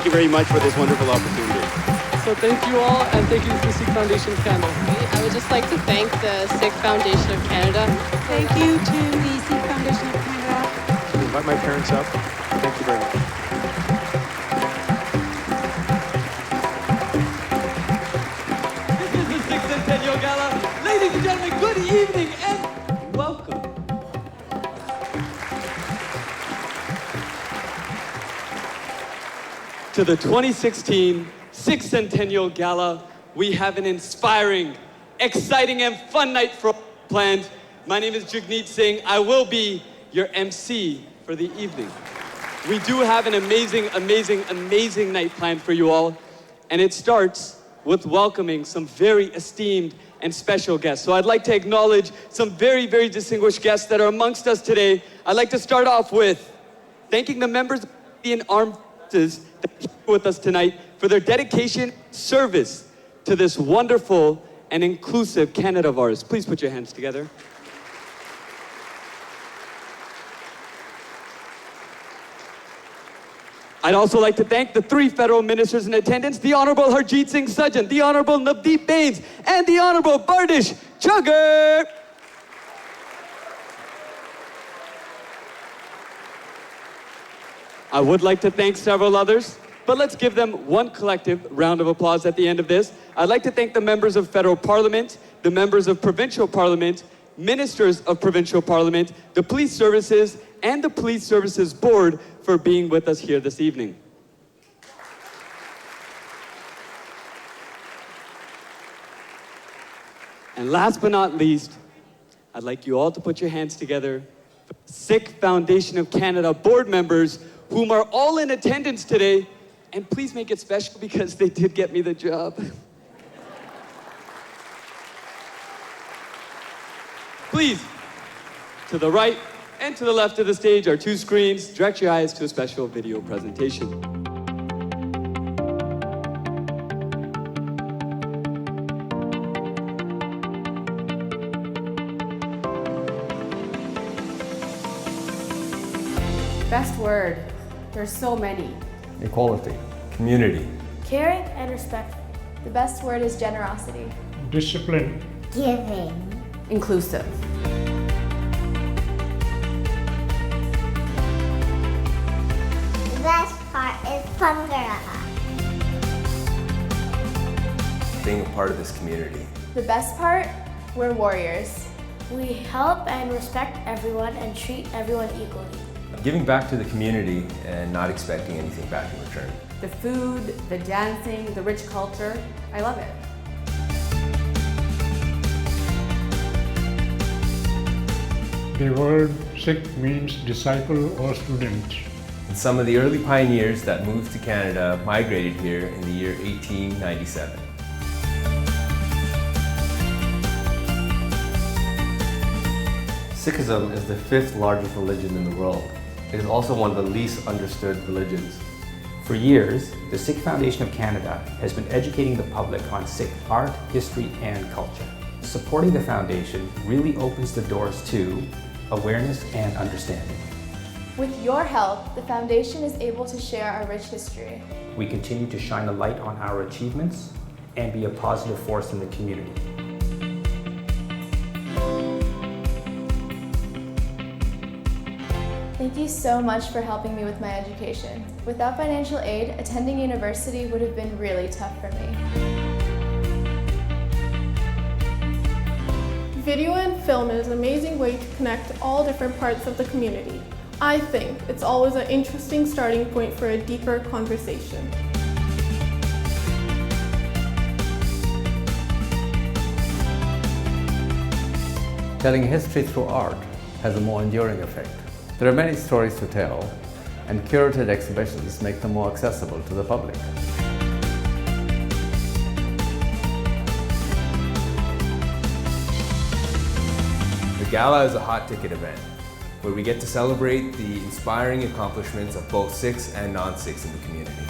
you very much for this wonderful opportunity. So thank you all, and thank you to the Sikh Foundation of Canada. I would just like to thank the Sikh Foundation of Canada. Thank you to the Sikh Foundation of Canada. To invite my parents up. Thank you very much. This is the Sikh Centennial Gala. Ladies and gentlemen, good evening and welcome. To the 2016 Sikh Centennial Gala. We have an inspiring, exciting, and fun night planned. My name is Jagneet Singh. I will be your MC for the evening. We do have an amazing, amazing, amazing night planned for you all. And it starts with welcoming some very esteemed and special guests. So I'd like to acknowledge some very, very distinguished guests that are amongst us today. I'd like to start off with thanking the members of the Indian Armed Forces that are here with us tonight for their dedication, service to this wonderful and inclusive Canada of ours. Please put your hands together. I'd also like to thank the 3 federal ministers in attendance, the Honorable Harjit Singh Sajjan, the Honorable Navdeep Bains, and the Honorable Bardish Chugger. I would like to thank several others, but let's give them one collective round of applause at the end of this. I'd like to thank the members of federal parliament, the members of provincial parliament, ministers of provincial parliament, the police services, and the police services board for being with us here this evening. And last but not least, I'd like you all to put your hands together for the Sikh Foundation of Canada board members, whom are all in attendance today. And please make it special because they did get me the job. Please, to the right and to the left of the stage are 2 screens. Direct your eyes to a special video presentation. Best word. There's so many. Equality, community, caring and respectful. The best word is generosity. Discipline, Giving, Inclusive. the best part is Bharara. being a part of this community. The best part? We're warriors. We help and respect everyone and treat everyone equally. Giving back to the community and not expecting anything back in return. The food, the dancing, the rich culture. I love it. the word Sikh means disciple or student. And some of the early pioneers that moved to Canada migrated here in the year 1897. Sikhism is the 5th largest religion in the world. It is also one of the least understood religions. For years, the Sikh Foundation of Canada has been educating the public on Sikh art, history, and culture. Supporting the foundation really opens the doors to awareness and understanding. With your help, the foundation is able to share our rich history. We continue to shine a light on our achievements and be a positive force in the community. Thank you so much for helping me with my education. Without financial aid, attending university would have been really tough for me. Video and film is an amazing way to connect all different parts of the community. I think it's always an interesting starting point for a deeper conversation. Telling history through art has a more enduring effect. There are many stories to tell, and curated exhibitions make them more accessible to the public. The Gala is a hot ticket event where we get to celebrate the inspiring accomplishments of both Sikhs and non-Sikhs in the community.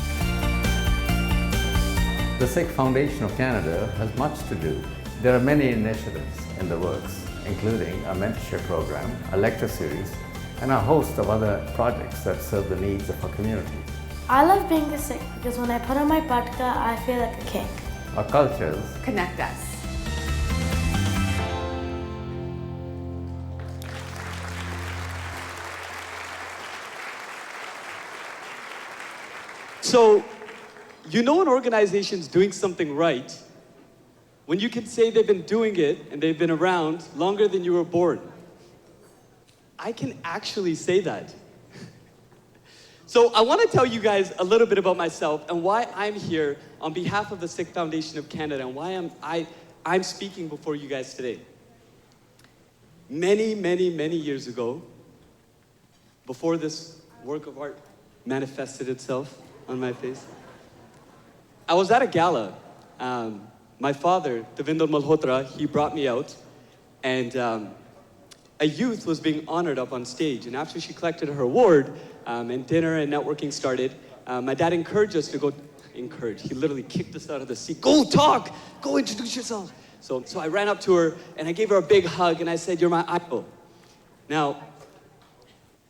The Sikh Foundation of Canada has much to do. There are many initiatives in the works, including a mentorship program, a lecture series, and a host of other projects that serve the needs of our community. I love being a Sikh because when I put on my patka, I feel like a king. Our cultures Connect us. So, you know an organization's doing something right when you can say they've been doing it and they've been around longer than you were born. I can actually say that. So I want to tell you guys a little bit about myself and why I'm here on behalf of the Sikh Foundation of Canada and why I'm speaking before you guys today. Many, many, many years ago, before this work of art manifested itself on my face, I was at a gala. My father, Devinder Malhotra, he brought me out, and a youth was being honored up on stage. And after she collected her award, and dinner and networking started, my dad encouraged us to go, he literally kicked us out of the seat. Go talk, go introduce yourself. So I ran up to her and I gave her a big hug and I said, you're my idol. Now,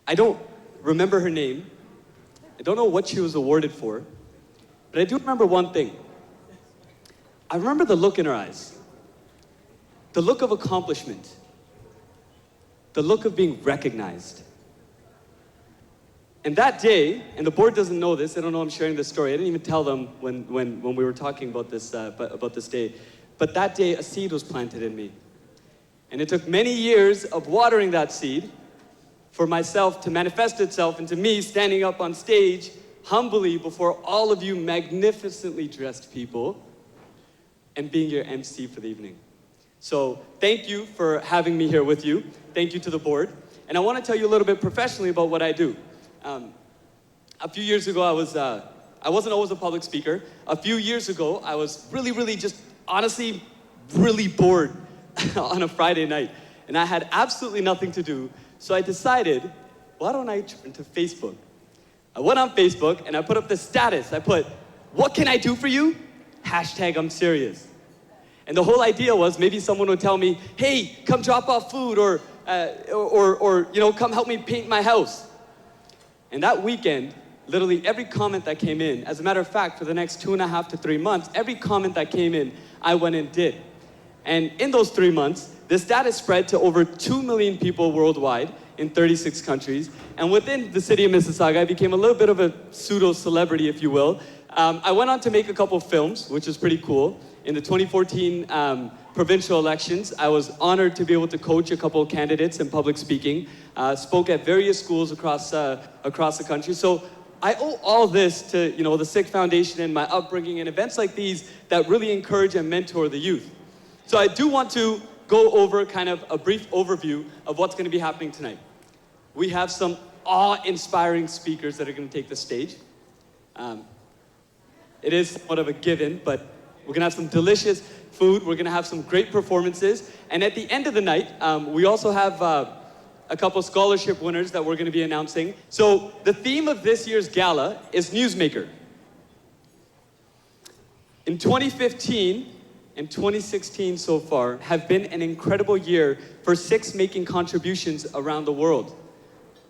I don't remember her name. I don't know what she was awarded for, but I do remember one thing. I remember the look in her eyes, the look of accomplishment, the look of being recognized. And that day, and the board doesn't know this, they don't know I'm sharing this story. I didn't even tell them when we were talking about this day. But that day, a seed was planted in me. And it took many years of watering that seed for myself to manifest itself into me standing up on stage humbly before all of you magnificently dressed people and being your MC for the evening. So thank you for having me here with you. Thank you to the board. And I want to tell you a little bit professionally about what I do. A few years ago, I wasn't always a public speaker. A few years ago, I was really just, honestly, really bored on a Friday night. And I had absolutely nothing to do. So I decided, why don't I turn to Facebook? I went on Facebook and I put up this status. I put, what can I do for you? Hashtag I'm serious. And the whole idea was maybe someone would tell me, hey, come drop off food or come help me paint my house. And that weekend, literally every comment that came in, as a matter of fact, for the next 2.5 to 3 months, every comment that came in, I went and did. And in those 3 months, the status spread to over 2 million people worldwide in 36 countries. And within the city of Mississauga, I became a little bit of a pseudo-celebrity, if you will. I went on to make a couple films, which was pretty cool. In the 2014 provincial elections, I was honored to be able to coach a couple of candidates in public speaking, spoke at various schools across the country. So I owe all this to the Sikh Foundation and my upbringing and events like these that really encourage and mentor the youth. So I do want to go over kind of a brief overview of what's going to be happening tonight. We have some awe-inspiring speakers that are going to take the stage. It is somewhat of a given, but we're going to have some delicious food. We're going to have some great performances. And at the end of the night, we also have a couple scholarship winners that we're going to be announcing. So the theme of this year's gala is Newsmaker. In 2015 and 2016 so far have been an incredible year for Sikhs making contributions around the world.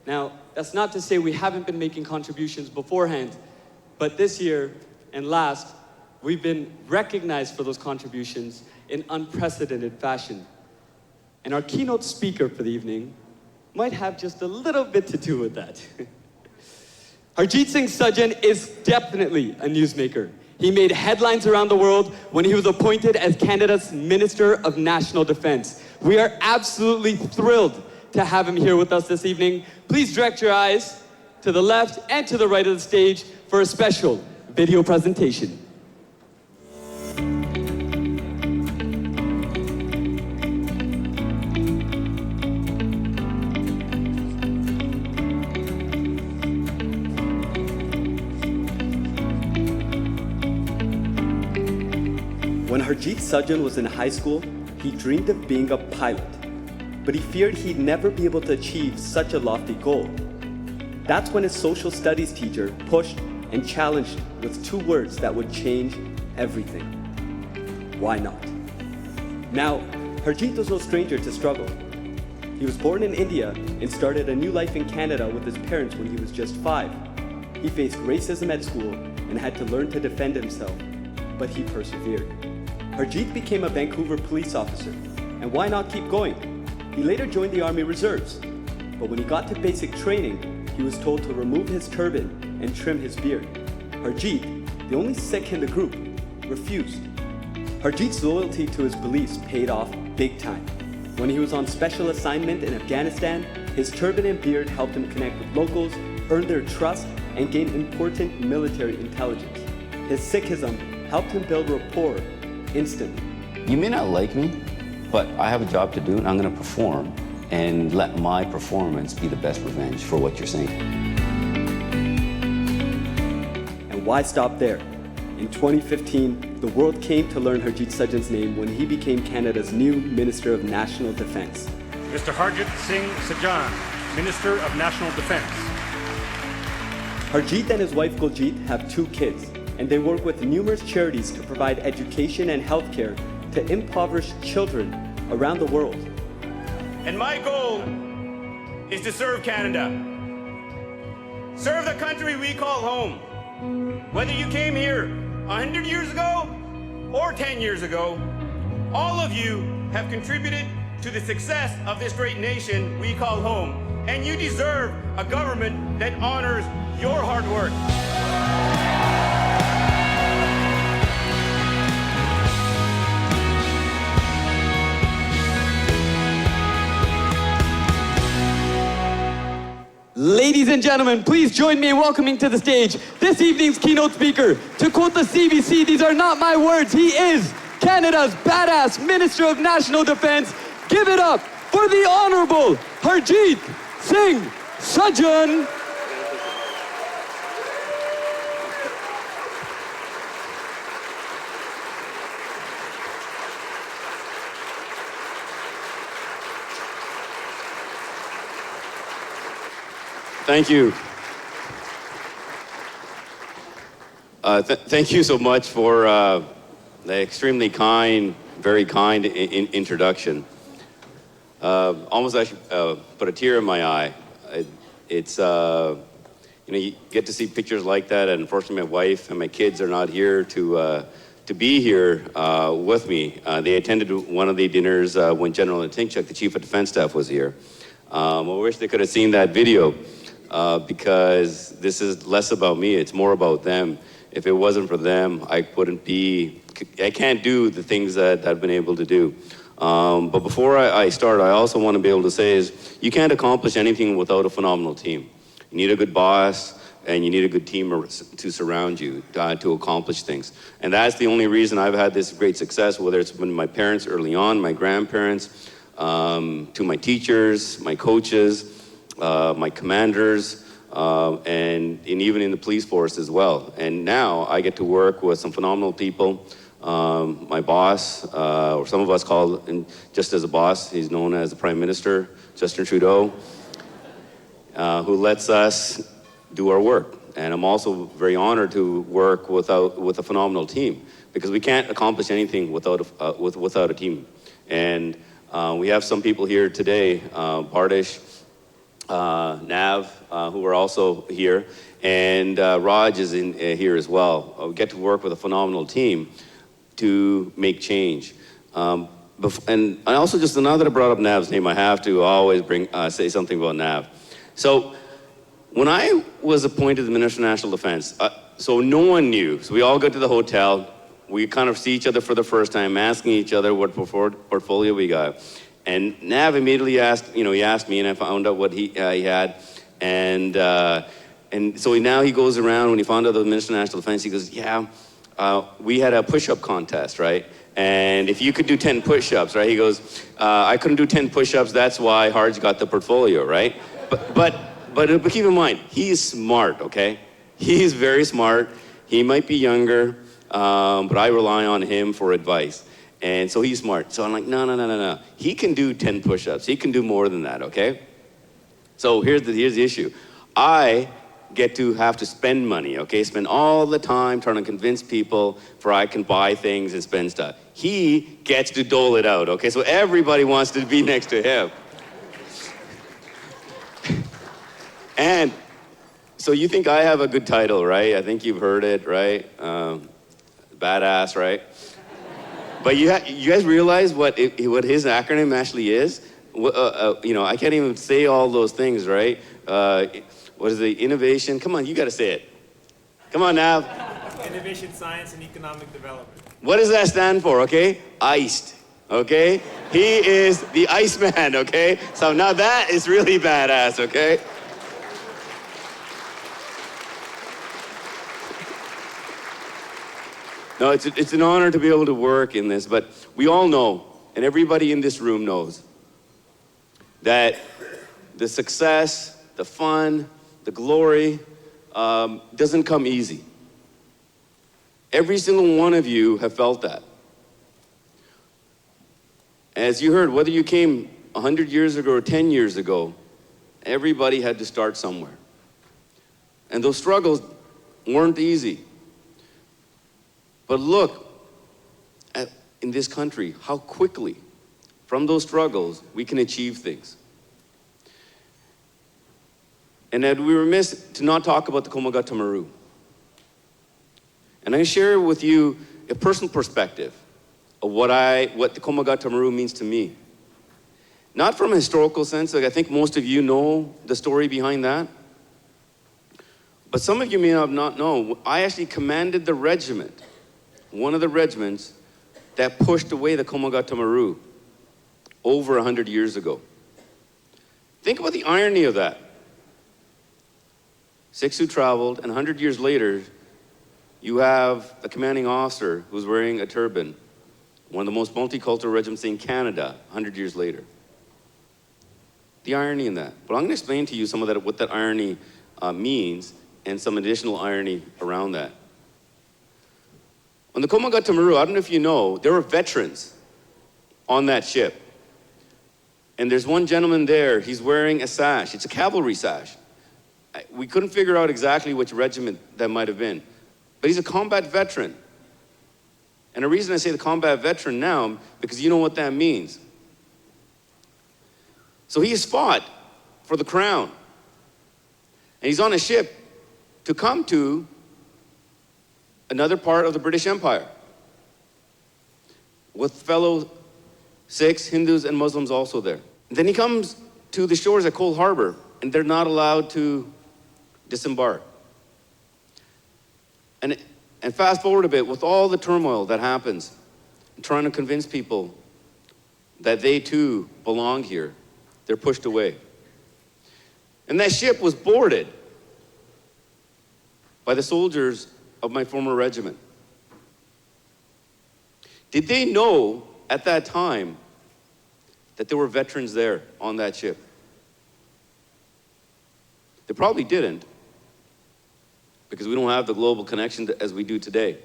Now, that's not to say we haven't been making contributions beforehand, but this year and last, we've been recognized for those contributions in unprecedented fashion. And our keynote speaker for the evening might have just a little bit to do with that. Harjit Singh Sajjan is definitely a newsmaker. He made headlines around the world when he was appointed as Canada's Minister of National Defense. We are absolutely thrilled to have him here with us this evening. Please direct your eyes to the left and to the right of the stage for a special video presentation. When Harjit Sajjan was in high school, he dreamed of being a pilot, but he feared he'd never be able to achieve such a lofty goal. That's when his social studies teacher pushed and challenged with 2 words that would change everything. Why not? Now, Harjit was no stranger to struggle. He was born in India and started a new life in Canada with his parents when he was just 5. He faced racism at school and had to learn to defend himself, but he persevered. Harjit became a Vancouver police officer, and why not keep going? He later joined the Army Reserves, but when he got to basic training, he was told to remove his turban and trim his beard. Harjit, the only Sikh in the group, refused. Harjit's loyalty to his beliefs paid off big time. When he was on special assignment in Afghanistan, his turban and beard helped him connect with locals, earn their trust, and gain important military intelligence. His Sikhism helped him build rapport instantly. You may not like me, but I have a job to do and I'm going to perform and let my performance be the best revenge for what you're saying. And why stop there? In 2015, the world came to learn Harjit Sajjan's name when he became Canada's new Minister of National Defence. Mr. Harjit Singh Sajjan, Minister of National Defence. Harjit and his wife Guljit have 2 kids, and they work with numerous charities to provide education and healthcare to impoverished children around the world. And my goal is to serve Canada. Serve the country we call home. Whether you came here 100 years ago or 10 years ago, all of you have contributed to the success of this great nation we call home. And you deserve a government that honors your hard work. Ladies and gentlemen, please join me in welcoming to the stage this evening's keynote speaker. To quote the CBC, these are not my words, he is Canada's badass Minister of National Defence. Give it up for the Honourable Harjit Singh Sajjan. Thank you. Thank you so much for the extremely kind, very kind introduction. Almost actually put a tear in my eye. It's you get to see pictures like that, and unfortunately my wife and my kids are not here to be here with me. They attended one of the dinners when General Tinchuk, the Chief of Defense Staff, was here. I wish they could have seen that video. Because this is less about me, it's more about them. If it wasn't for them, I can't do the things that I've been able to do. But before I start, I also want to be able to say is, you can't accomplish anything without a phenomenal team. You need a good boss, and you need a good team to surround you to accomplish things. And that's the only reason I've had this great success, whether it's been my parents early on, my grandparents, to my teachers, my coaches, my commanders, and even in the police force as well. And now I get to work with some phenomenal people. My boss, or some of us call him just as a boss, he's known as the Prime Minister, Justin Trudeau, who lets us do our work. And I'm also very honored to work with a phenomenal team, because we can't accomplish anything without a team. And we have some people here today, Bardish, Nav, who are also here, and Raj is here as well. We get to work with a phenomenal team to make change. And I also, just now that I brought up Nav's name, I have to always say something about Nav. So when I was appointed the Minister of National Defence, so no one knew. So we all go to the hotel, we kind of see each other for the first time, asking each other what portfolio we got. And Nav immediately asked me, and I found out what he had. And so now he goes around, when he found out the Minister of National Defence, he goes, we had a push-up contest, right? And if you could do 10 push-ups, right? He goes, I couldn't do 10 push-ups, that's why Harj got the portfolio, right? But keep in mind, he's smart, okay? He's very smart. He might be younger, but I rely on him for advice. And so he's smart. So I'm like, no. He can do 10 push-ups. He can do more than that, okay? So here's the issue. I get to have to spend money, okay? Spend all the time trying to convince people for I can buy things and spend stuff. He gets to dole it out, okay? So everybody wants to be next to him. And So you think I have a good title, right? I think you've heard it, right? Badass, right? But you guys realize what his acronym actually is? I can't even say all those things, right? What is the innovation? Come on, you got to say it. Come on, Nav. Innovation, Science, and Economic Development. What does that stand for, okay? Iced, okay? He is the Iceman, okay? So now that is really badass, okay? No, it's an honor to be able to work in this, but we all know, and everybody in this room knows, that the success, the fun, the glory doesn't come easy. Every single one of you have felt that. As you heard, whether you came 100 years ago or 10 years ago, everybody had to start somewhere. And those struggles weren't easy. But look at, in this country, how quickly, from those struggles, we can achieve things. And that we were remiss to not talk about the Komagata-Maru. And I share with you a personal perspective of what the Komagata-Maru means to me. Not from a historical sense, like I think most of you know the story behind that. But some of you may not know, I actually commanded the regiment, one of the regiments that pushed away the Komagata-Maru over 100 years ago. Think about the irony of that. Sikhs who traveled, and 100 years later, you have a commanding officer who's wearing a turban, one of the most multicultural regiments in Canada, 100 years later. The irony in that. But I'm going to explain to you some of that, what that irony means, and some additional irony around that. On the Komagata-Maru, I don't know if you know, there were veterans on that ship. And there's one gentleman there, he's wearing a sash. It's a cavalry sash. We couldn't figure out exactly which regiment that might have been. But he's a combat veteran. And the reason I say the combat veteran now, because you know what that means. So he has fought for the crown. And he's on a ship to come to another part of the British Empire with fellow Sikhs, Hindus, and Muslims also there. Then he comes to the shores at Cold Harbor, and they're not allowed to disembark. And fast forward a bit, with all the turmoil that happens, trying to convince people that they too belong here, they're pushed away. And that ship was boarded by the soldiers of my former regiment. Did they know at that time that there were veterans there on that ship? They probably didn't, because we don't have the global connection as we do today.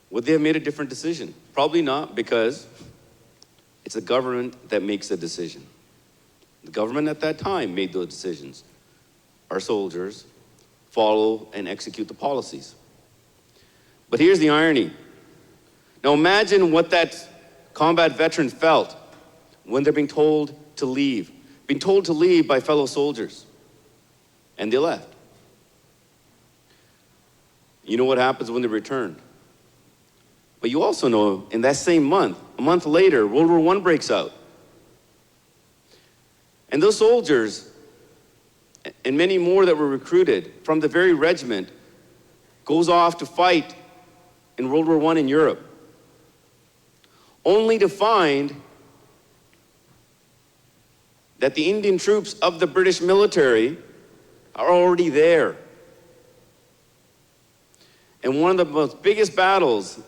Would they have made a different decision? Probably not, because it's the government that makes the decision. The government at that time made those decisions. Our soldiers follow and execute the policies. But here's the irony. Now imagine what that combat veteran felt when they're being told to leave. Being told to leave by fellow soldiers. And they left. You know what happens when they return. But you also know, in that same month, a month later, World War I breaks out. And those soldiers, and many more that were recruited from the very regiment, goes off to fight in World War I in Europe. Only to find that the Indian troops of the British military are already there. And one of the most biggest battles,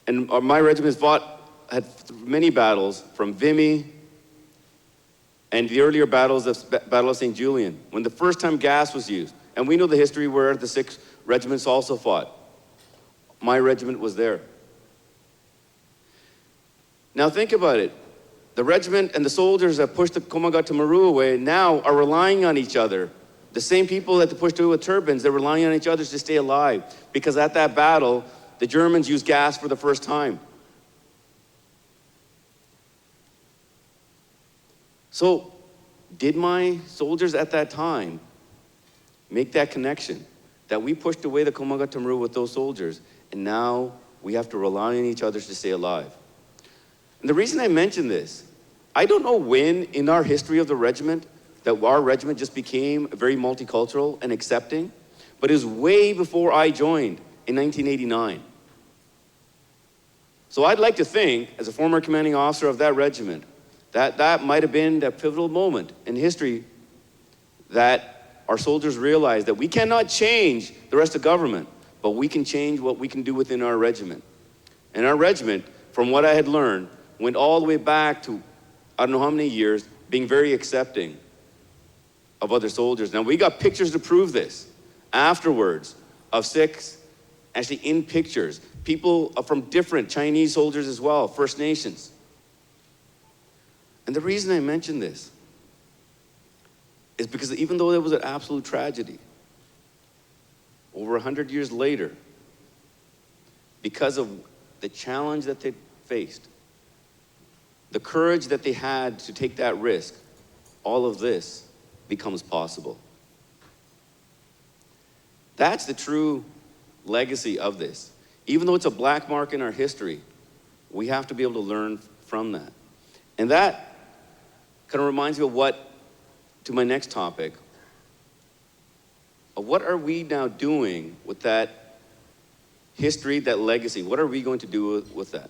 and my regiment had many battles, from Vimy and the earlier battles of Battle of St. Julian, when the first time gas was used. And we know the history where the Sikh regiments also fought. My regiment was there. Now think about it. The regiment and the soldiers that pushed the Komagata-Maru away now are relying on each other. The same people that they pushed away with turbans, they're relying on each other to stay alive. Because at that battle, the Germans used gas for the first time. So did my soldiers at that time make that connection? That we pushed away the Kumaga Tamaru with those soldiers, and now we have to rely on each other to stay alive. And the reason I mention this, I don't know when in our history of the regiment that our regiment just became very multicultural and accepting, but it was way before I joined in 1989. So I'd like to think, as a former commanding officer of that regiment, that might have been that pivotal moment in history that our soldiers realized that we cannot change the rest of government, but we can change what we can do within our regiment. And our regiment, from what I had learned, went all the way back to, I don't know how many years, being very accepting of other soldiers. Now, we got pictures to prove this afterwards of Sikhs, actually in pictures, people from different Chinese soldiers as well, First Nations. And the reason I mention this is because even though there was an absolute tragedy, over 100 years later, because of the challenge that they faced, the courage that they had to take that risk, all of this becomes possible. That's the true legacy of this. Even though it's a black mark in our history, we have to be able to learn from that. And that kind of reminds me of to my next topic, of what are we now doing with that history, that legacy? What are we going to do with that?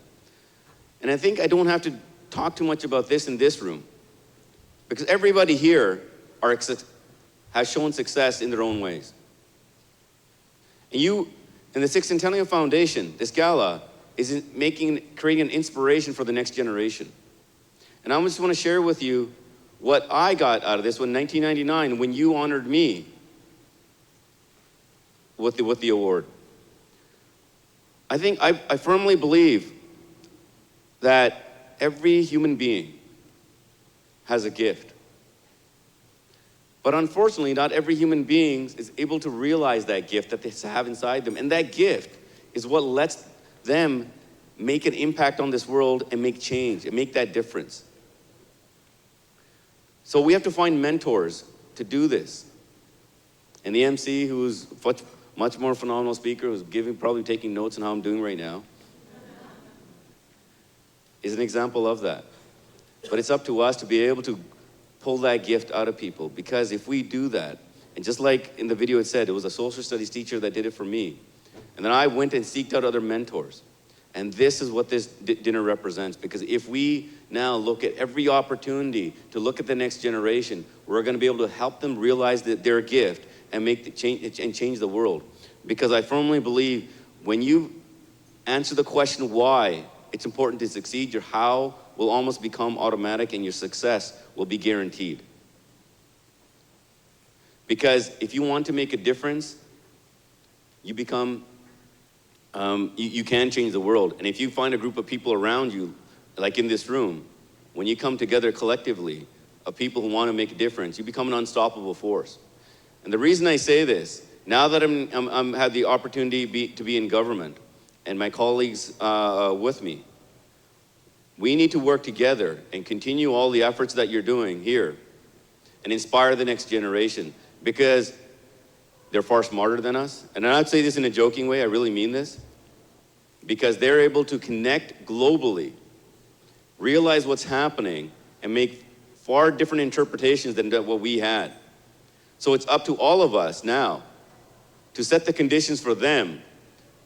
And I think I don't have to talk too much about this in this room, because everybody here has shown success in their own ways. And you, in the Sikh Centennial Foundation, this gala is creating an inspiration for the next generation. And I just want to share with you what I got out of this in 1999 when you honored me with the award. I think I firmly believe that every human being has a gift. But unfortunately, not every human being is able to realize that gift that they have inside them. And that gift is what lets them make an impact on this world and make change and make that difference. So we have to find mentors to do this. And the MC, who's much more phenomenal speaker, who's probably taking notes on how I'm doing right now, is an example of that. But it's up to us to be able to pull that gift out of people, because if we do that, and just like in the video it said, it was a social studies teacher that did it for me. And then I went and seeked out other mentors. And this is what this dinner represents, because if we now look at every opportunity to look at the next generation, we're going to be able to help them realize that their gift and change the world. Because I firmly believe when you answer the question why it's important to succeed, your how will almost become automatic and your success will be guaranteed. Because if you want to make a difference, you become you can change the world. And if you find a group of people around you, like in this room, when you come together collectively of people who want to make a difference, you become an unstoppable force. And the reason I say this, now that I'm have the opportunity to be in government, and my colleagues with me, we need to work together and continue all the efforts that you're doing here and inspire the next generation, because they're far smarter than us. And I don't say this in a joking way, I really mean this, because they're able to connect globally, realize what's happening, and make far different interpretations than what we had. So it's up to all of us now to set the conditions for them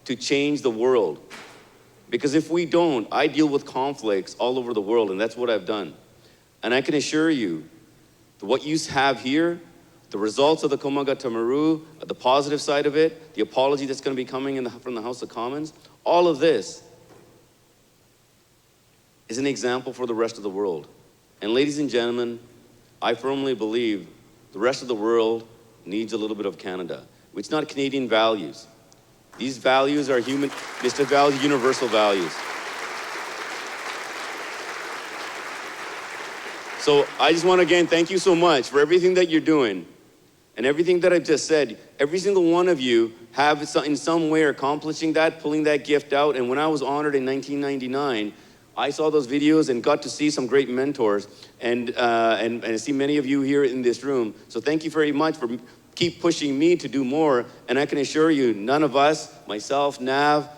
to change the world. Because if we don't, I deal with conflicts all over the world, and that's what I've done. And I can assure you that what you have here, the results of the Kumaga Tamaru, the positive side of it, the apology that's going to be coming from the House of Commons, all of this is an example for the rest of the world. And ladies and gentlemen, I firmly believe the rest of the world needs a little bit of Canada. It's not Canadian values. These values are universal values. So I just want to again thank you so much for everything that you're doing. And everything that I've just said, every single one of you have in some way accomplishing that, pulling that gift out. And when I was honored in 1999, I saw those videos and got to see some great mentors, and I see many of you here in this room. So thank you very much for keep pushing me to do more. And I can assure you, none of us, myself, Nav,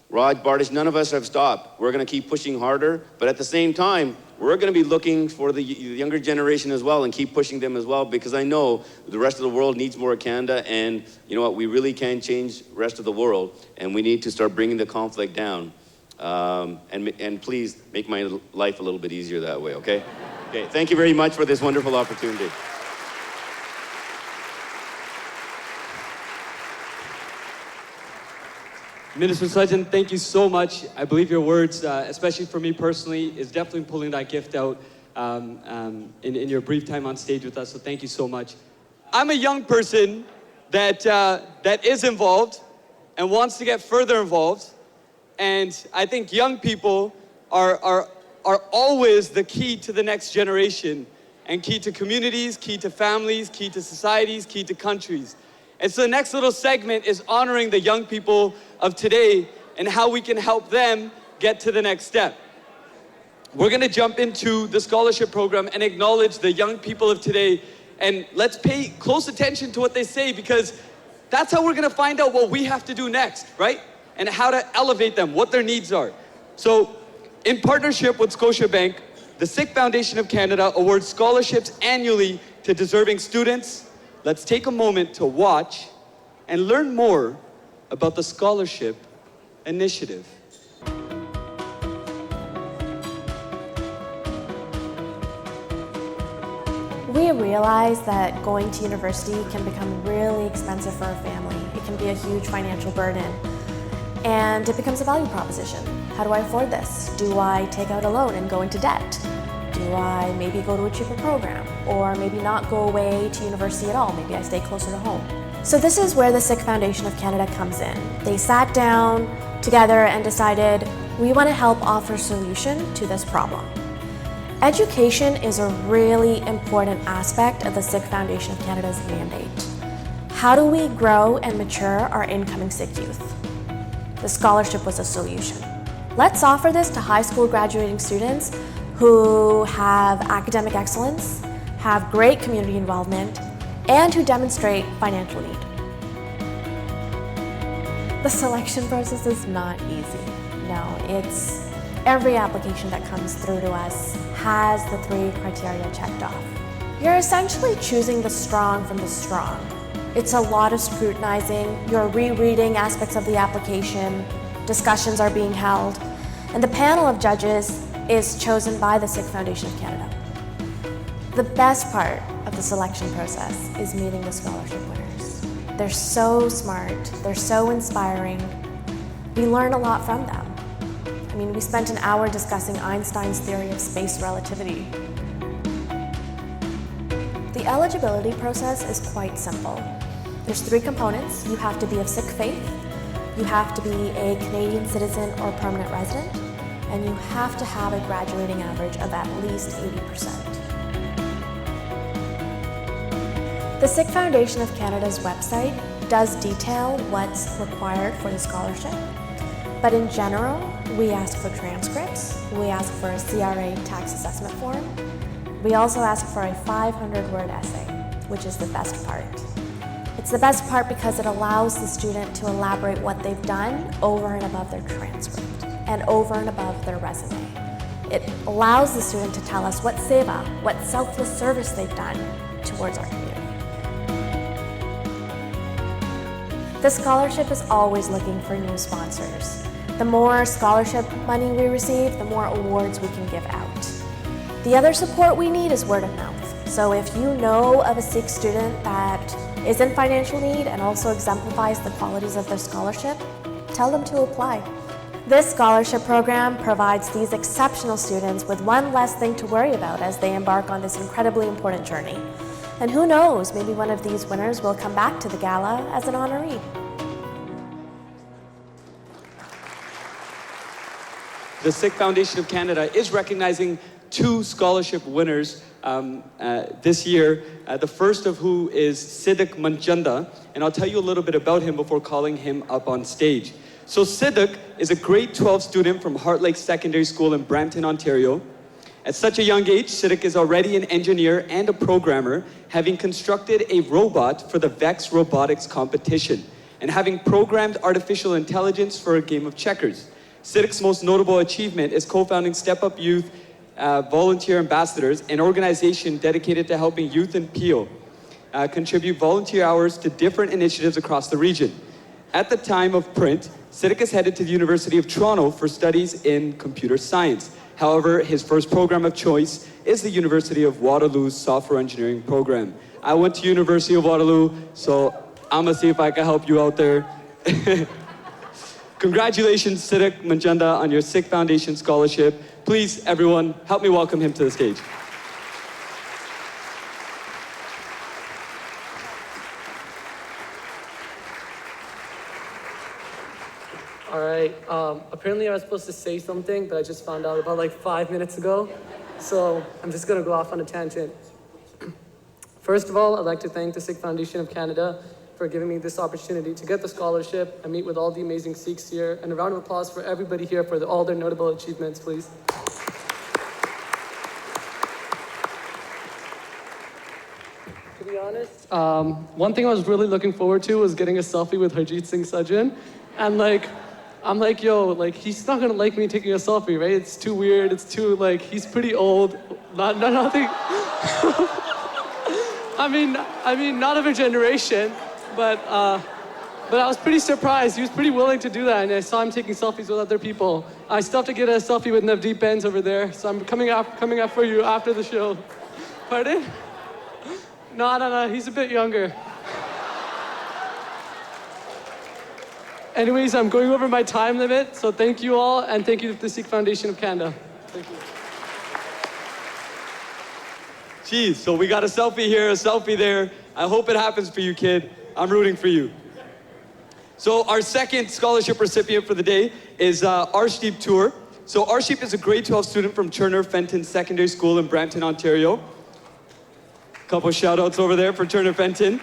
Raj, Bardish, none of us have stopped. We're going to keep pushing harder, but at the same time, we're going to be looking for the younger generation as well and keep pushing them as well, because I know the rest of the world needs more of Canada, and you know what, we really can change the rest of the world, and we need to start bringing the conflict down. And please make my life a little bit easier that way, okay? Okay, thank you very much for this wonderful opportunity. Minister Sajjan, thank you so much. I believe your words, especially for me personally, is definitely pulling that gift out in your brief time on stage with us, so thank you so much. I'm a young person that is involved and wants to get further involved, and I think young people are always the key to the next generation, and key to communities, key to families, key to societies, key to countries. And so the next little segment is honoring the young people of today and how we can help them get to the next step. We're gonna jump into the scholarship program and acknowledge the young people of today, and let's pay close attention to what they say, because that's how we're gonna find out what we have to do next, right? And how to elevate them, what their needs are. So, in partnership with Scotiabank, the Sikh Foundation of Canada awards scholarships annually to deserving students. Let's take a moment to watch and learn more about the scholarship initiative. We realize that going to university can become really expensive for a family. It can be a huge financial burden. And it becomes a value proposition. How do I afford this? Do I take out a loan and go into debt? Do I maybe go to a cheaper program? Or maybe not go away to university at all? Maybe I stay closer to home. So this is where the Sikh Foundation of Canada comes in. They sat down together and decided, we want to help offer a solution to this problem. Education is a really important aspect of the Sikh Foundation of Canada's mandate. How do we grow and mature our incoming Sikh youth? The scholarship was a solution. Let's offer this to high school graduating students who have academic excellence, have great community involvement, and who demonstrate financial need. The selection process is not easy. No, it's every application that comes through to us has the 3 criteria checked off. You're essentially choosing the strong from the strong. It's a lot of scrutinizing, you're rereading aspects of the application, discussions are being held, and the panel of judges is chosen by the Sikh Foundation of Canada. The best part of the selection process is meeting the scholarship winners. They're so smart, they're so inspiring. We learn a lot from them. I mean, we spent an hour discussing Einstein's theory of space relativity. The eligibility process is quite simple. There's 3 components. You have to be of Sikh faith, you have to be a Canadian citizen or permanent resident, and you have to have a graduating average of at least 80%. The Sikh Foundation of Canada's website does detail what's required for the scholarship, but in general, we ask for transcripts, we ask for a CRA tax assessment form, we also ask for a 500-word essay, which is the best part. It's the best part because it allows the student to elaborate what they've done over and above their transcript and over and above their resume. It allows the student to tell us what seva, what selfless service they've done towards our community. The scholarship is always looking for new sponsors. The more scholarship money we receive, the more awards we can give out. The other support we need is word of mouth. So if you know of a Sikh student that is in financial need and also exemplifies the qualities of their scholarship, tell them to apply. This scholarship program provides these exceptional students with one less thing to worry about as they embark on this incredibly important journey. And who knows, maybe one of these winners will come back to the gala as an honoree. The Sikh Foundation of Canada is recognizing 2 scholarship winners this year, the first of who is Siddiq Manchanda, and I'll tell you a little bit about him before calling him up on stage. So Siddiq is a grade 12 student from Heart Lake Secondary School in Brampton, Ontario. At such a young age, Siddiq is already an engineer and a programmer, having constructed a robot for the VEX robotics competition, and having programmed artificial intelligence for a game of checkers. Siddiq's most notable achievement is co-founding Step Up Youth Volunteer Ambassadors, an organization dedicated to helping youth in Peel contribute volunteer hours to different initiatives across the region. At the time of print, Siddiq is headed to the University of Toronto for studies in computer science. However, his first program of choice is the University of Waterloo's software engineering program. I went to University of Waterloo, so I'm gonna see if I can help you out there. Congratulations, Siddiq Manjanda, on your Sikh Foundation scholarship. Please, everyone, help me welcome him to the stage. All right, apparently I was supposed to say something, but I just found out about like 5 minutes ago. So I'm just gonna go off on a tangent. First of all, I'd like to thank the Sikh Foundation of Canada for giving me this opportunity to get the scholarship and meet with all the amazing Sikhs here. And a round of applause for everybody here for all their notable achievements, please. To be honest, one thing I was really looking forward to was getting a selfie with Harjit Singh Sajjan. And I'm like, yo, like, he's not gonna like me taking a selfie, right? It's too weird, it's too, like, he's pretty old. Nothing. I mean, not of a generation, but I was pretty surprised. He was pretty willing to do that, and I saw him taking selfies with other people. I still have to get a selfie with Navdeep Benz over there, so I'm coming up for you after the show. Pardon? No, he's a bit younger. Anyways, I'm going over my time limit, so thank you all, and thank you to the Sikh Foundation of Canada. Thank you. Geez, so we got a selfie here, a selfie there. I hope it happens for you, kid. I'm rooting for you. So our second scholarship recipient for the day is Arshdeep Tour. So Arshdeep is a grade 12 student from Turner Fenton Secondary School in Brampton, Ontario. Couple shout outs over there for Turner Fenton.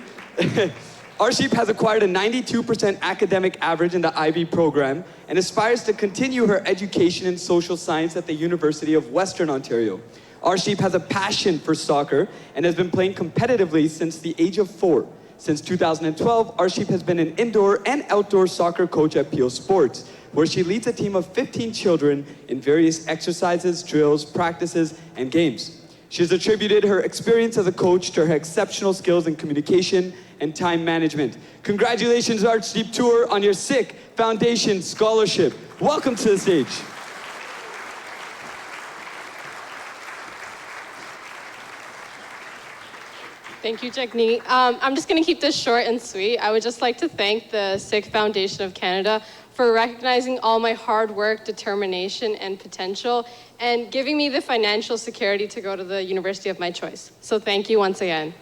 Arshdeep has acquired a 92% academic average in the IB program and aspires to continue her education in social science at the University of Western Ontario. Arshdeep has a passion for soccer and has been playing competitively since the age of 4. Since 2012, Arshdeep has been an indoor and outdoor soccer coach at Peel Sports, where she leads a team of 15 children in various exercises, drills, practices, and games. She has attributed her experience as a coach to her exceptional skills in communication and time management. Congratulations, Arshdeep Tour, on your Sikh Foundation scholarship. Welcome to the stage. Thank you, Jagneet. I'm just going to keep this short and sweet. I would just like to thank the Sikh Foundation of Canada for recognizing all my hard work, determination, and potential, and giving me the financial security to go to the university of my choice. So thank you once again.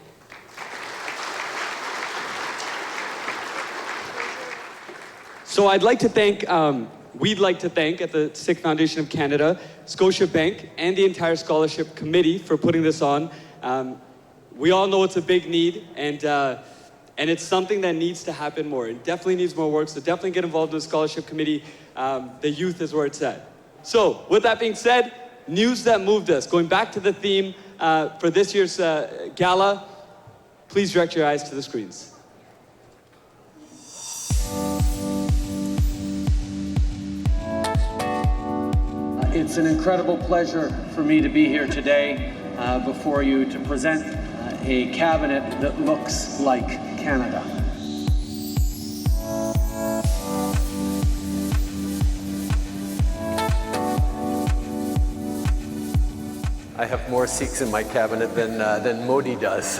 So we'd like to thank at the Sikh Foundation of Canada, Scotiabank, and the entire scholarship committee for putting this on. We all know it's a big need, and it's something that needs to happen more. It definitely needs more work, so definitely get involved in the scholarship committee. The youth is where it's at. So, with that being said, news that moved us. Going back to the theme for this year's gala, please direct your eyes to the screens. It's an incredible pleasure for me to be here today before you to present a cabinet that looks like Canada. I have more Sikhs in my cabinet than Modi does.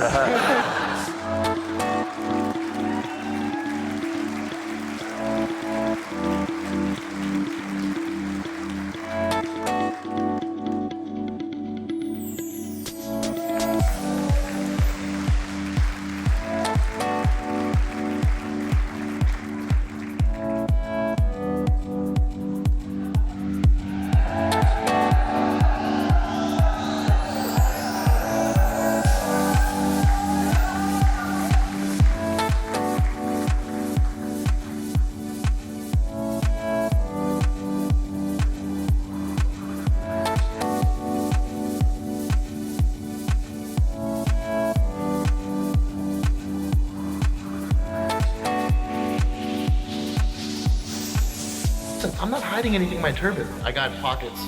hiding anything in my turban. I got pockets.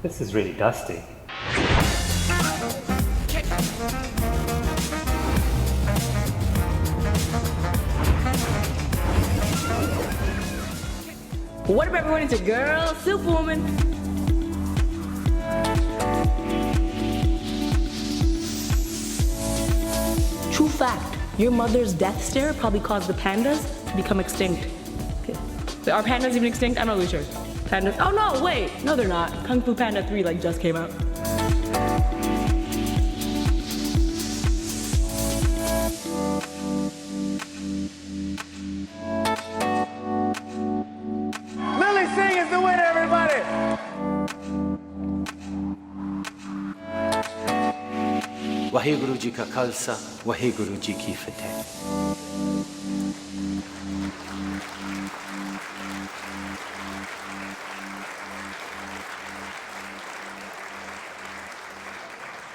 This is really dusty. What up, everyone? It's your girl, Superwoman. True fact, your mother's death stare probably caused the pandas to become extinct. Okay. Are pandas even extinct? I'm not really sure. Pandas, oh no, wait, no they're not. Kung Fu Panda 3 like just came out. Singh is the winner, everybody! Waheguru ji का खालसा, वाहिगुरु जी की फतेह।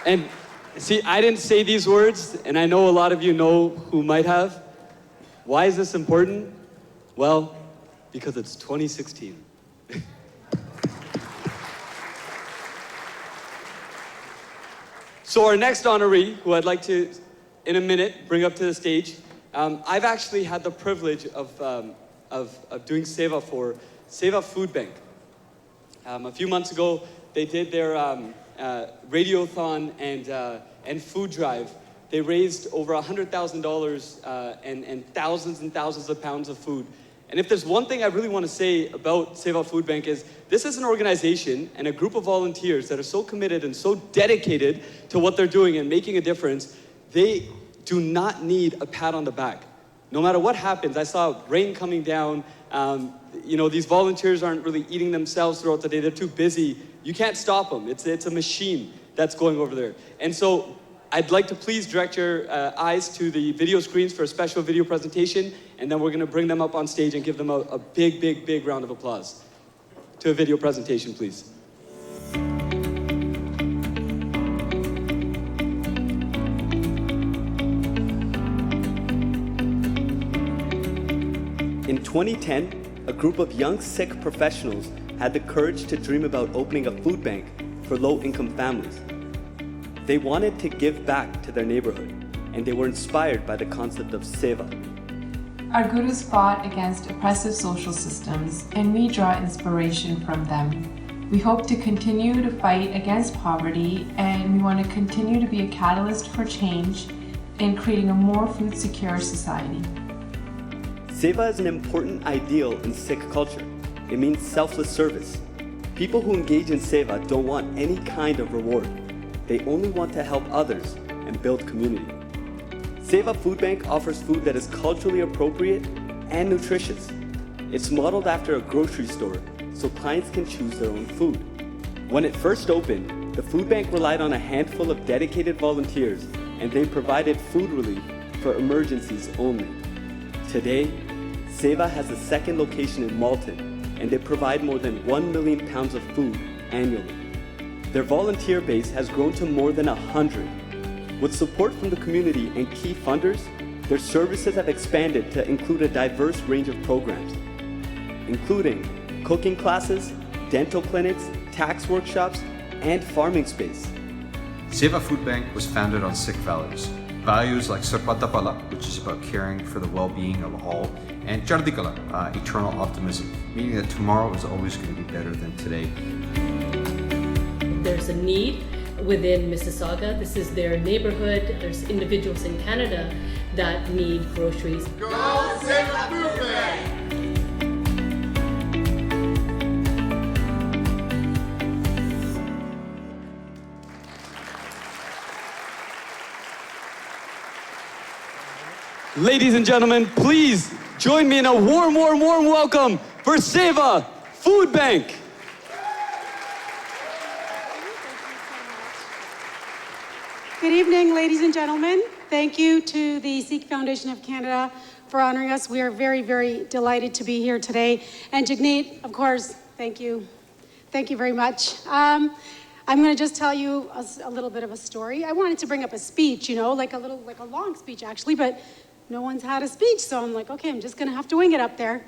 And see, I didn't say these words, and I know a lot of you know who might have. Why is this important? Well, because it's 2016. So our next honoree, who I'd like to, in a minute, bring up to the stage, I've actually had the privilege of doing Seva for Seva Food Bank. A few months ago, they did their radiothon and food drive. They raised over $100,000 and thousands of pounds of food. And if there's one thing I really want to say about Seva Food Bank is this is an organization and a group of volunteers that are so committed and so dedicated to what they're doing and making a difference. They do not need a pat on the back. No matter what happens, I saw rain coming down. These volunteers aren't really eating themselves throughout the day. They're too busy. You can't stop them. It's a machine that's going over there. And so I'd like to please direct your eyes to the video screens for a special video presentation, and then we're going to bring them up on stage and give them a big round of applause. To a video presentation, please. In 2010, a group of young Sikh professionals had the courage to dream about opening a food bank for low-income families. They wanted to give back to their neighborhood, and they were inspired by the concept of Seva. Our gurus fought against oppressive social systems, and we draw inspiration from them. We hope to continue to fight against poverty, and we want to continue to be a catalyst for change in creating a more food-secure society. Seva is an important ideal in Sikh culture. It means selfless service. People who engage in Seva don't want any kind of reward. They only want to help others and build community. Seva Food Bank offers food that is culturally appropriate and nutritious. It's modeled after a grocery store, so clients can choose their own food. When it first opened, the food bank relied on a handful of dedicated volunteers, and they provided food relief for emergencies only. Today, Seva has a second location in Malton, and they provide more than 1 million pounds of food annually. Their volunteer base has grown to more than 100. With support from the community and key funders, their services have expanded to include a diverse range of programs, including cooking classes, dental clinics, tax workshops, and farming space. Seva Food Bank was founded on Sikh values. Values like Sarpata Pala, which is about caring for the well-being of all, and Chardikala, eternal optimism, meaning that tomorrow is always going to be better than today. There's a need within Mississauga. This is their neighborhood. There's individuals in Canada that need groceries. Go Seva Food Bank! Ladies and gentlemen, please join me in a warm welcome for Seva Food Bank. Good evening, ladies and gentlemen. Thank you to the Sikh Foundation of Canada for honoring us. We are very, very delighted to be here today. And Jagneet, of course, thank you. Thank you very much. I'm going to just tell you a little bit of a story. I wanted to bring up a speech, like a long speech actually, but no one's had a speech, so I'm like, okay, I'm just going to have to wing it up there.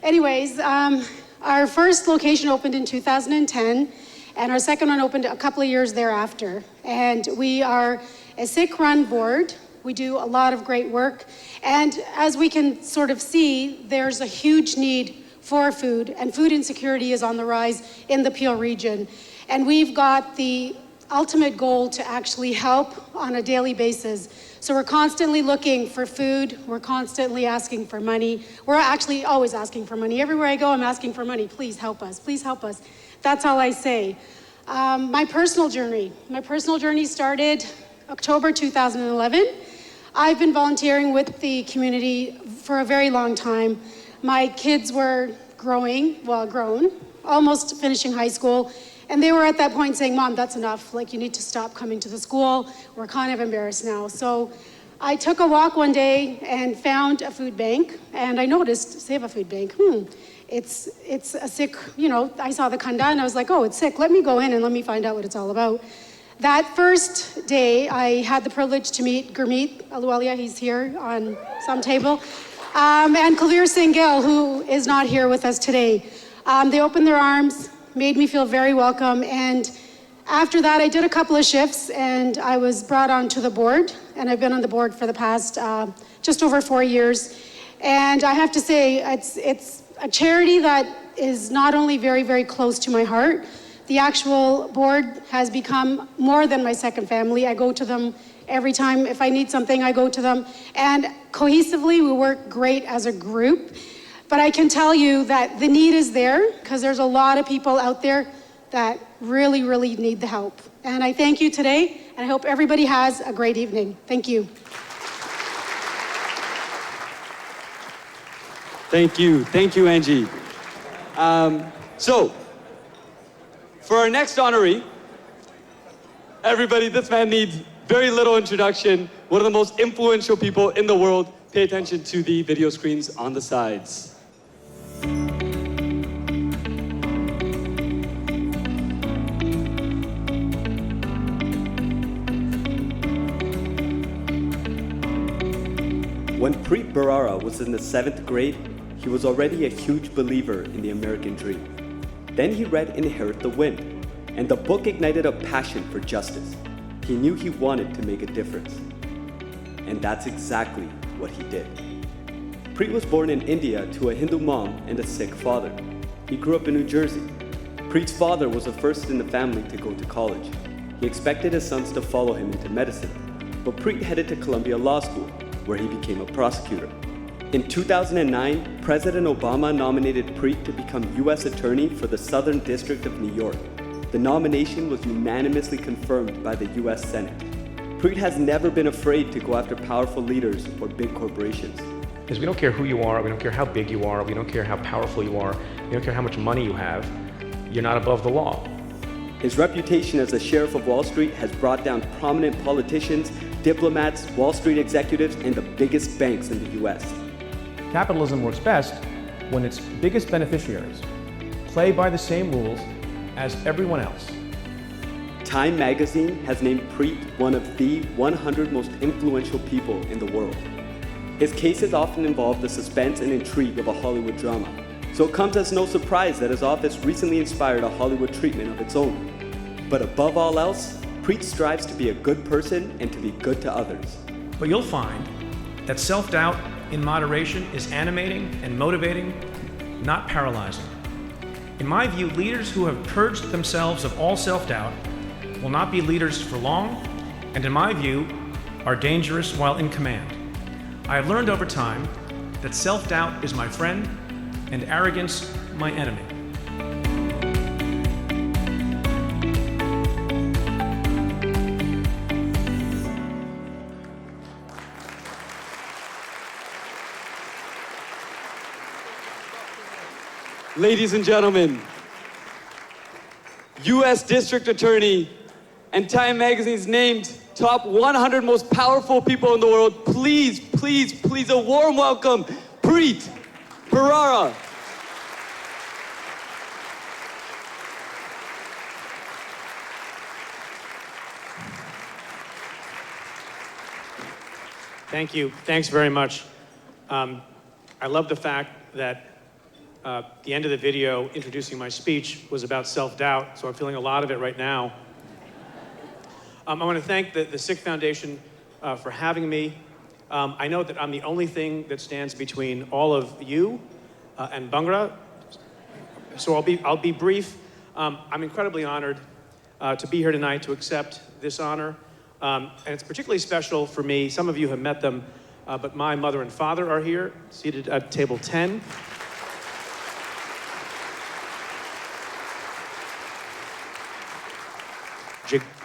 Anyways, our first location opened in 2010. And our second one opened a couple of years thereafter. And we are a Sikh-run board. We do a lot of great work. And as we can sort of see, there's a huge need for food, and food insecurity is on the rise in the Peel region. And we've got the ultimate goal to actually help on a daily basis. So we're constantly looking for food. We're constantly asking for money. We're actually always asking for money. Everywhere I go, I'm asking for money. Please help us. Please help us. That's all I say. My personal journey started October 2011. I've been volunteering with the community for a very long time. My kids were grown, almost finishing high school, and they were at that point saying, Mom, that's enough. Like, you need to stop coming to the school. We're kind of embarrassed now. So I took a walk one day and found a food bank, and I noticed Seva Food Bank. It's a Sikh, I saw the khanda and I was like, oh, it's Sikh. Let me go in and let me find out what it's all about. That first day, I had the privilege to meet Gurmeet Aluwalia, he's here on some table, and Kalir Singh Gill, who is not here with us today. They opened their arms, made me feel very welcome, and after that, I did a couple of shifts and I was brought onto the board, and I've been on the board for the past just over 4 years. And I have to say, it's a charity that is not only very, very close to my heart, the actual board has become more than my second family. I go to them every time. If I need something, I go to them. And cohesively, we work great as a group. But I can tell you that the need is there, because there's a lot of people out there that really, really need the help. And I thank you today, and I hope everybody has a great evening. Thank you. Thank you, Angie. So, for our next honoree, everybody, this man needs very little introduction. One of the most influential people in the world. Pay attention to the video screens on the sides. When Preet Bharara was in the 7th grade, he was already a huge believer in the American dream. Then he read Inherit the Wind, and the book ignited a passion for justice. He knew he wanted to make a difference. And that's exactly what he did. Preet was born in India to a Hindu mom and a Sikh father. He grew up in New Jersey. Preet's father was the first in the family to go to college. He expected his sons to follow him into medicine, but Preet headed to Columbia Law School, where he became a prosecutor. In 2009, President Obama nominated Preet to become U.S. Attorney for the Southern District of New York. The nomination was unanimously confirmed by the U.S. Senate. Preet has never been afraid to go after powerful leaders or big corporations. Because we don't care who you are, we don't care how big you are, we don't care how powerful you are, we don't care how much money you have, you're not above the law. His reputation as the Sheriff of Wall Street has brought down prominent politicians, diplomats, Wall Street executives, and the biggest banks in the U.S. Capitalism works best when its biggest beneficiaries play by the same rules as everyone else. Time magazine has named Preet one of the 100 most influential people in the world. His cases often involve the suspense and intrigue of a Hollywood drama, so it comes as no surprise that his office recently inspired a Hollywood treatment of its own. But above all else, Preet strives to be a good person and to be good to others. But you'll find that self-doubt in moderation is animating and motivating, not paralyzing. In my view, leaders who have purged themselves of all self-doubt will not be leaders for long, and in my view, are dangerous while in command. I have learned over time that self-doubt is my friend and arrogance my enemy. Ladies and gentlemen, U.S. District Attorney and Time Magazine's named top 100 most powerful people in the world. Please, please, please, a warm welcome, Preet, Bharara. Thank you. Thanks very much. I love the fact that the end of the video introducing my speech was about self-doubt, so I'm feeling a lot of it right now. I want to thank the Sikh Foundation for having me. I know that I'm the only thing that stands between all of you and Bhangra, so I'll be brief. I'm incredibly honored to be here tonight to accept this honor, and it's particularly special for me. Some of you have met them, but my mother and father are here, seated at table 10.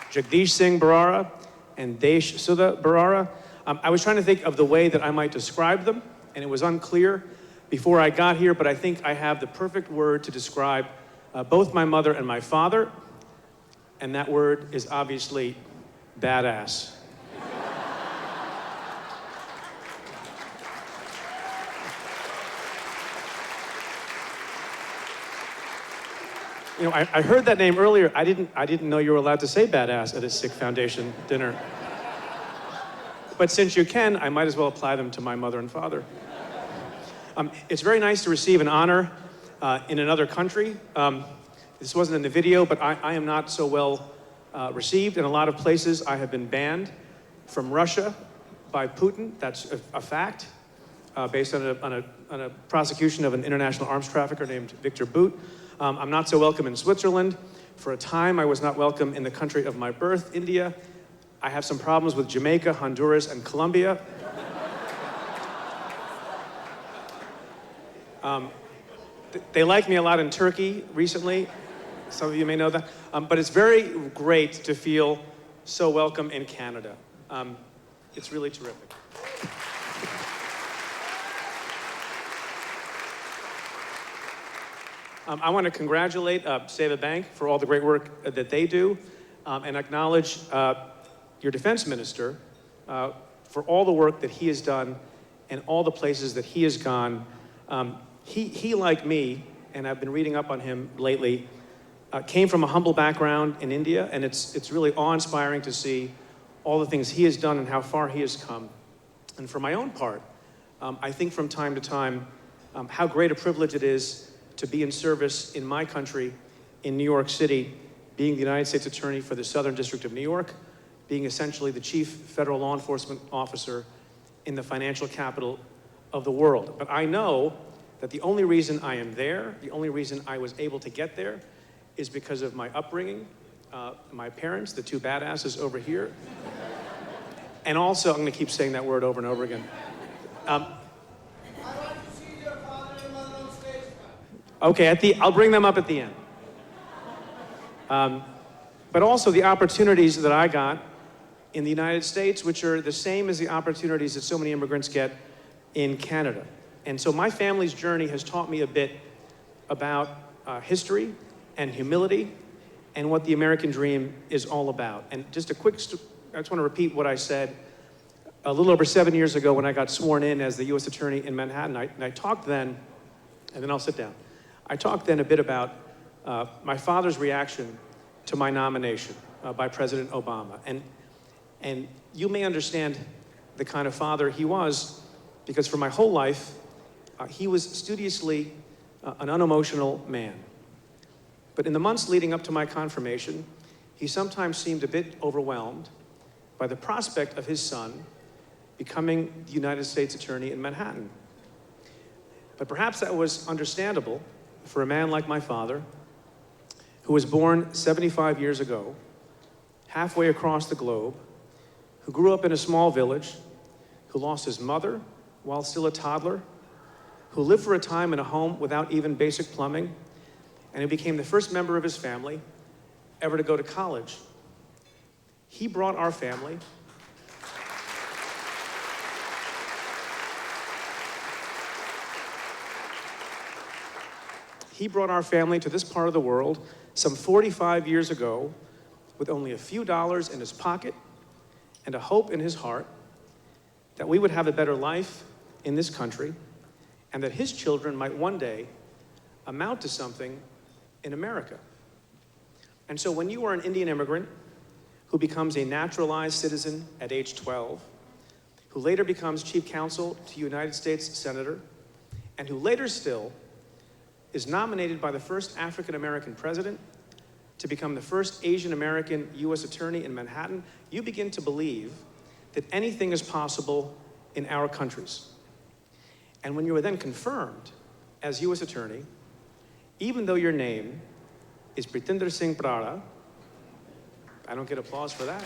Jagdish Singh Bharara and Desh Sudha Bharara. I was trying to think of the way that I might describe them, and it was unclear before I got here, but I think I have the perfect word to describe both my mother and my father, and that word is obviously badass. You know, I heard that name earlier. I didn't know you were allowed to say badass at a Sikh Foundation dinner. But since you can, I might as well apply them to my mother and father. It's very nice to receive an honor in another country. This wasn't in the video, but I am not so well received. In a lot of places, I have been banned from Russia by Putin. That's a fact, based on a prosecution of an international arms trafficker named Victor Bout. I'm not so welcome in Switzerland. For a time, I was not welcome in the country of my birth, India. I have some problems with Jamaica, Honduras, and Colombia. They like me a lot in Turkey recently. Some of you may know that. But it's very great to feel so welcome in Canada. It's really terrific. I want to congratulate Seva Bank for all the great work that they do, and acknowledge your defense minister for all the work that he has done and all the places that he has gone. He, like me, and I've been reading up on him lately, came from a humble background in India, and it's really awe-inspiring to see all the things he has done and how far he has come. And for my own part, I think from time to time how great a privilege it is to be in service in my country, in New York City, being the United States Attorney for the Southern District of New York, being essentially the chief federal law enforcement officer in the financial capital of the world. But I know that the only reason I am there, the only reason I was able to get there, is because of my upbringing, my parents, the two badasses over here, and also, I'm going to keep saying that word over and over again. Okay, I'll bring them up at the end. But also the opportunities that I got in the United States, which are the same as the opportunities that so many immigrants get in Canada. And so my family's journey has taught me a bit about history and humility and what the American dream is all about. And just a quick, I just want to repeat what I said a little over 7 years ago when I got sworn in as the U.S. Attorney in Manhattan. I talked then, and then I'll sit down. I talked then a bit about my father's reaction to my nomination by President Obama. And you may understand the kind of father he was, because for my whole life, he was studiously an unemotional man. But in the months leading up to my confirmation, he sometimes seemed a bit overwhelmed by the prospect of his son becoming the United States Attorney in Manhattan. But perhaps that was understandable for a man like my father, who was born 75 years ago, halfway across the globe, who grew up in a small village, who lost his mother while still a toddler, who lived for a time in a home without even basic plumbing, and who became the first member of his family ever to go to college. He brought our family to this part of the world some 45 years ago with only a few dollars in his pocket and a hope in his heart that we would have a better life in this country and that his children might one day amount to something in America. And so when you are an Indian immigrant who becomes a naturalized citizen at age 12, who later becomes chief counsel to a United States senator, and who later still is nominated by the first African-American president to become the first Asian-American U.S. Attorney in Manhattan, you begin to believe that anything is possible in our countries. And when you are then confirmed as U.S. Attorney, even though your name is Preet Singh Bharara, I don't get applause for that.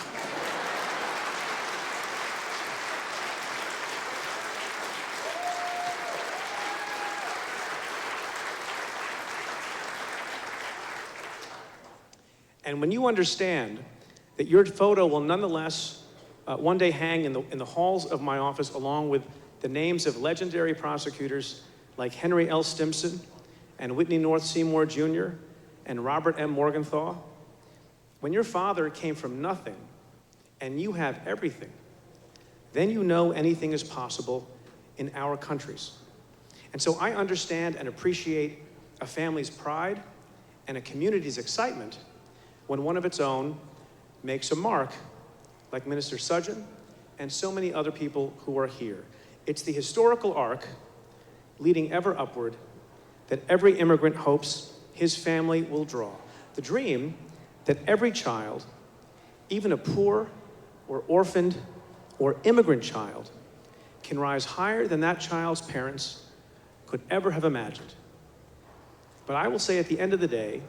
And when you understand that your photo will nonetheless one day hang in the halls of my office along with the names of legendary prosecutors like Henry L. Stimson and Whitney North Seymour Jr. and Robert M. Morgenthau, when your father came from nothing and you have everything, then you know anything is possible in our countries. And so I understand and appreciate a family's pride and a community's excitement when one of its own makes a mark, like Minister Sajjan and so many other people who are here. It's the historical arc leading ever upward that every immigrant hopes his family will draw. The dream that every child, even a poor or orphaned or immigrant child, can rise higher than that child's parents could ever have imagined. But I will say at the end of the day,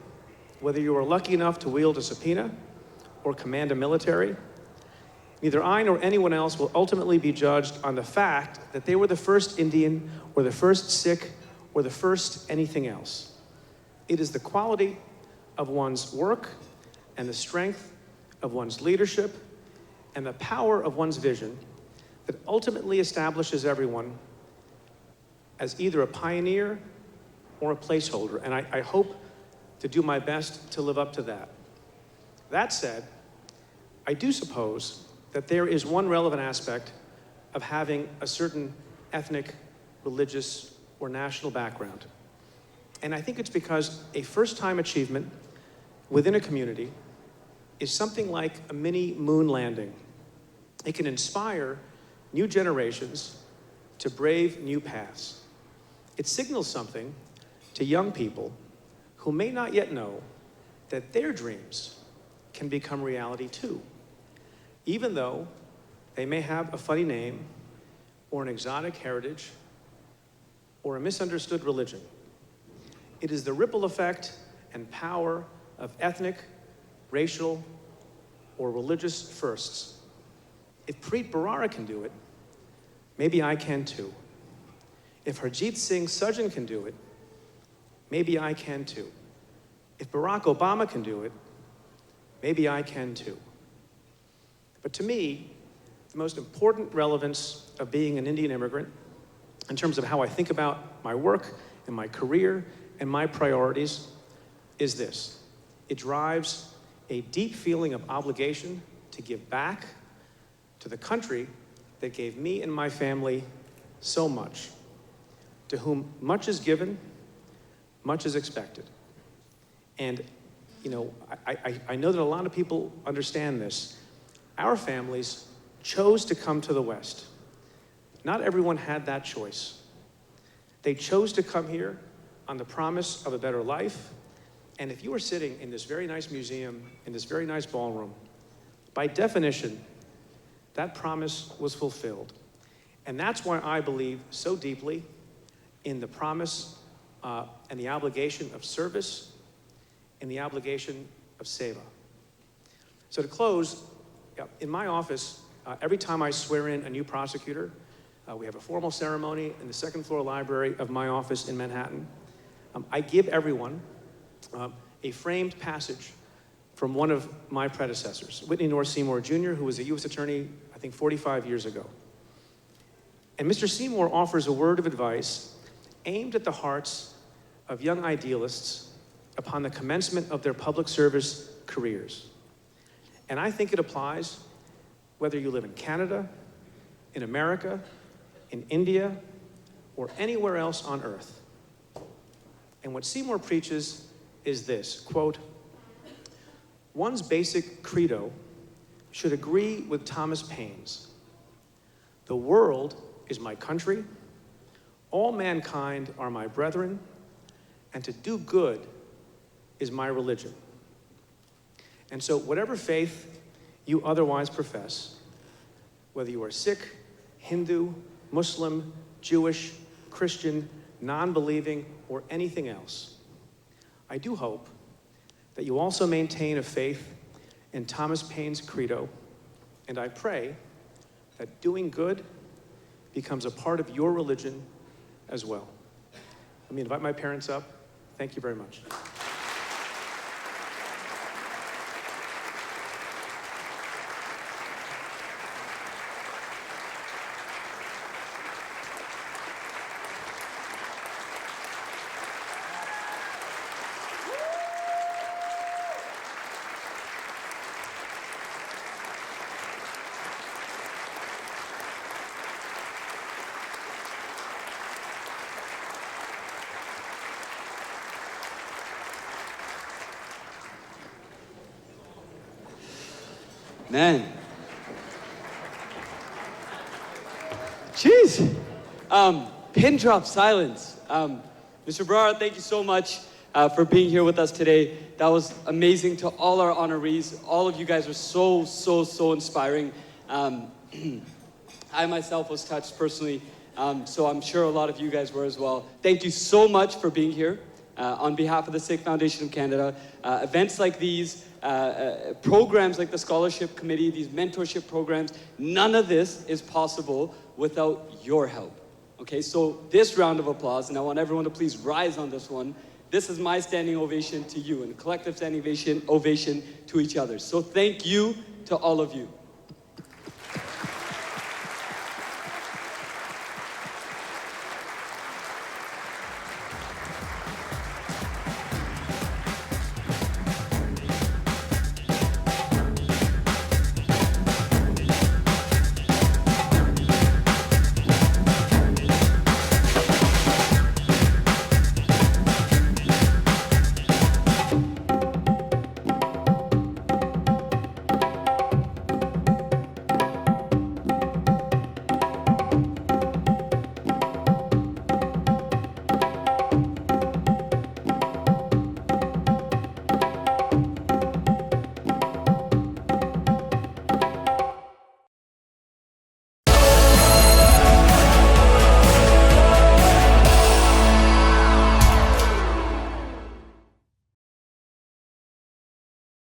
whether you are lucky enough to wield a subpoena or command a military, neither I nor anyone else will ultimately be judged on the fact that they were the first Indian or the first Sikh or the first anything else. It is the quality of one's work and the strength of one's leadership and the power of one's vision that ultimately establishes everyone as either a pioneer or a placeholder. And I hope to do my best to live up to that. That said, I do suppose that there is one relevant aspect of having a certain ethnic, religious, or national background. And I think it's because a first-time achievement within a community is something like a mini moon landing. It can inspire new generations to brave new paths. It signals something to young people who may not yet know that their dreams can become reality too, even though they may have a funny name or an exotic heritage or a misunderstood religion. It is the ripple effect and power of ethnic, racial, or religious firsts. If Preet Bharara can do it, maybe I can too. If Harjit Singh Sajjan can do it, maybe I can too. If Barack Obama can do it, maybe I can too. But to me, the most important relevance of being an Indian immigrant, in terms of how I think about my work and my career and my priorities, is this. It drives a deep feeling of obligation to give back to the country that gave me and my family so much, to whom much is given, much is expected. And, you know, I know that a lot of people understand this. Our families chose to come to the West. Not everyone had that choice. They chose to come here on the promise of a better life. And if you were sitting in this very nice museum, in this very nice ballroom, by definition, that promise was fulfilled. And that's why I believe so deeply in the promise and the obligation of service and the obligation of seva. So to close, in my office, every time I swear in a new prosecutor, we have a formal ceremony in the second floor library of my office in Manhattan. I give everyone a framed passage from one of my predecessors, Whitney North Seymour Jr., who was a U.S. attorney, I think 45 years ago. And Mr. Seymour offers a word of advice aimed at the hearts of young idealists upon the commencement of their public service careers. And I think it applies whether you live in Canada, in America, in India, or anywhere else on earth. And what Seymour preaches is this, quote, one's basic credo should agree with Thomas Paine's. The world is my country, all mankind are my brethren, and to do good is my religion. And so whatever faith you otherwise profess, whether you are Sikh, Hindu, Muslim, Jewish, Christian, non-believing, or anything else, I do hope that you also maintain a faith in Thomas Paine's credo, and I pray that doing good becomes a part of your religion as well. Let me invite my parents up. Thank you very much. Man. Jeez. Pin drop silence. Mr. Bharara, thank you so much for being here with us today. That was amazing to all our honorees. All of you guys are so inspiring. I myself was touched personally, so I'm sure a lot of you guys were as well. Thank you so much for being here. On behalf of the Sikh Foundation of Canada, events like these, programs like the Scholarship Committee, these mentorship programs, none of this is possible without your help. Okay, so this round of applause, and I want everyone to please rise on this one. This is my standing ovation to you, and a collective standing ovation to each other. So thank you to all of you.